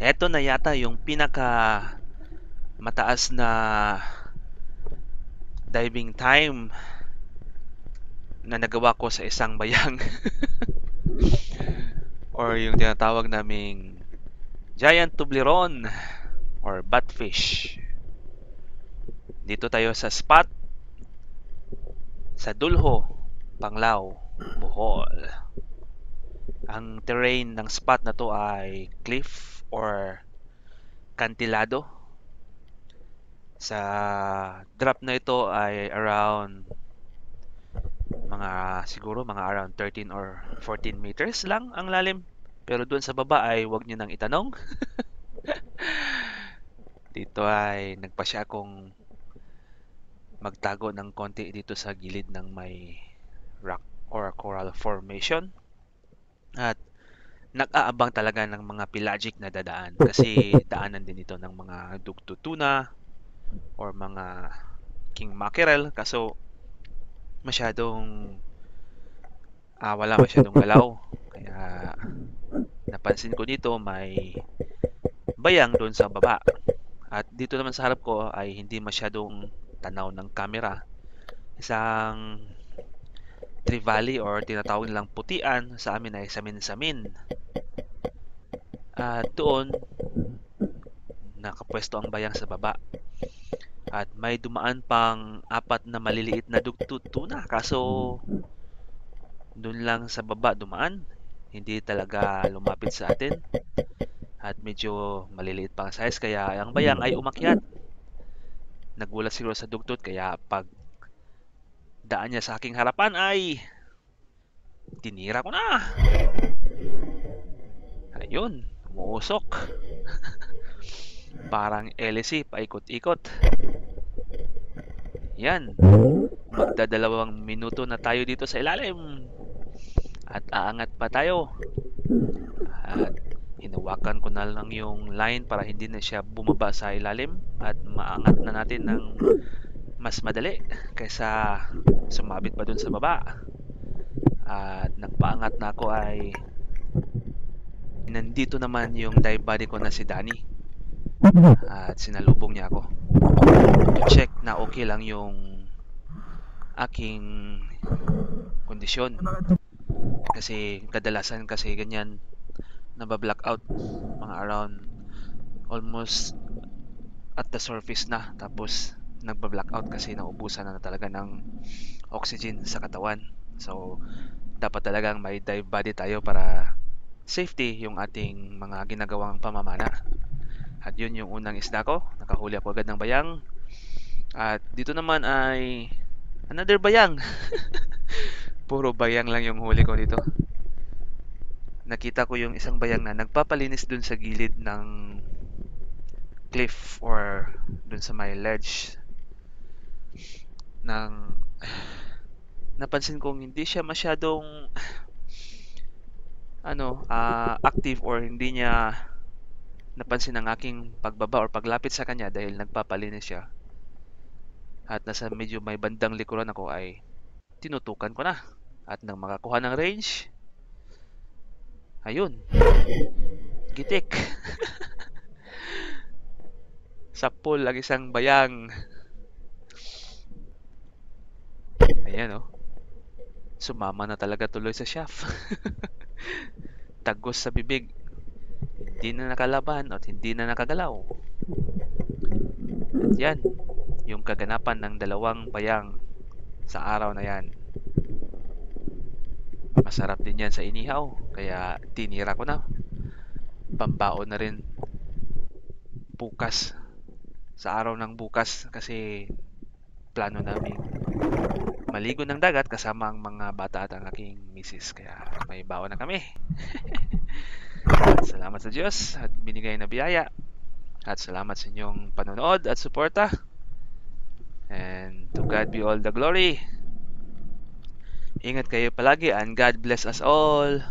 Eto na yata yung pinaka mataas na diving time na nagawa ko sa isang bayang or yung tinatawag naming giant tubleron or batfish. Dito tayo sa spot sa Dulho, Panglao, Bohol. Ang terrain ng spot na to ay cliff or kantilado. Sa drop na ito ay siguro mga around 13 or 14 meters lang ang lalim. Pero doon sa baba ay wag niyo nang itanong. Dito ay nagpasya akong magtago ng konti dito sa gilid ng may rock or coral formation. At nag-aabang talaga ng mga pelagic na dadaan kasi daanan din ito ng mga dugtutuna or mga king mackerel kaso wala masyadong galaw. Kaya napansin ko dito may bayang doon sa baba. At dito naman sa harap ko ay hindi masyadong tanaw ng camera. Isang trevally or tinatawag nilang putian, sa amin ay samin-samin. At doon nakapwesto ang bayang sa baba. At may dumaan pang 4 na maliliit na dugtutuna kaso doon lang sa baba dumaan. Hindi talaga lumapit sa atin. At medyo maliliit pang size kaya ang bayang ay umakyat. Nagulat siguro sa dugtut kaya pag daan niya sa aking harapan ay tinira ko na. Ayun, umuusok. Parang LSC, paikot-ikot. Yan, magdadalawang minuto na tayo dito sa ilalim. At aangat pa tayo. At hinawakan ko na lang yung line para hindi na siya bumaba sa ilalim. At maangat na natin ng mas madali kaysa sumabit pa dun sa baba. At nagpaangat na ako ay nandito naman yung dive buddy ko na si Danny. At sinalubong niya ako to check na okay lang yung aking kondisyon. Kasi kadalasan kasi ganyan naba-blackout mga around almost at the surface na tapos nagba-blackout kasi naubusan na talaga ng oxygen sa katawan. So dapat talagang may dive body tayo para safety yung ating mga ginagawang pamamana. At yun yung unang isda ko. Nakahuli ako agad ng bayang. At dito naman ay another bayang. Puro bayang lang yung huli ko dito. Nakita ko yung isang bayang na nagpapalinis dun sa gilid ng cliff or dun sa may ledge ng napansin kong hindi siya masyadong active or hindi niya napansin ang aking pagbaba or paglapit sa kanya dahil nagpapalinis siya. At nasa medyo may bandang likuran ako ay tinutukan ko na. At nang makakuha ng range, ayun, gitik. Sapol ang isang bayang. Ayan sumama na talaga tuloy sa shaft. Tagos sa bibig. Hindi na nakalaban at hindi na nakagalaw. At yan, yung kaganapan ng dalawang bayang sa araw na yan. Masarap din yan sa inihaw, kaya tinira ko na. Pambaon na rin bukas, sa araw ng bukas kasi plano namin maligo ng dagat kasama ang mga bata at ang aking misis. Kaya may baon na kami. At salamat sa Diyos at binigay na biyaya. At salamat sa inyong panonood at suporta. And to God be all the glory. Ingat kayo palagi and God bless us all.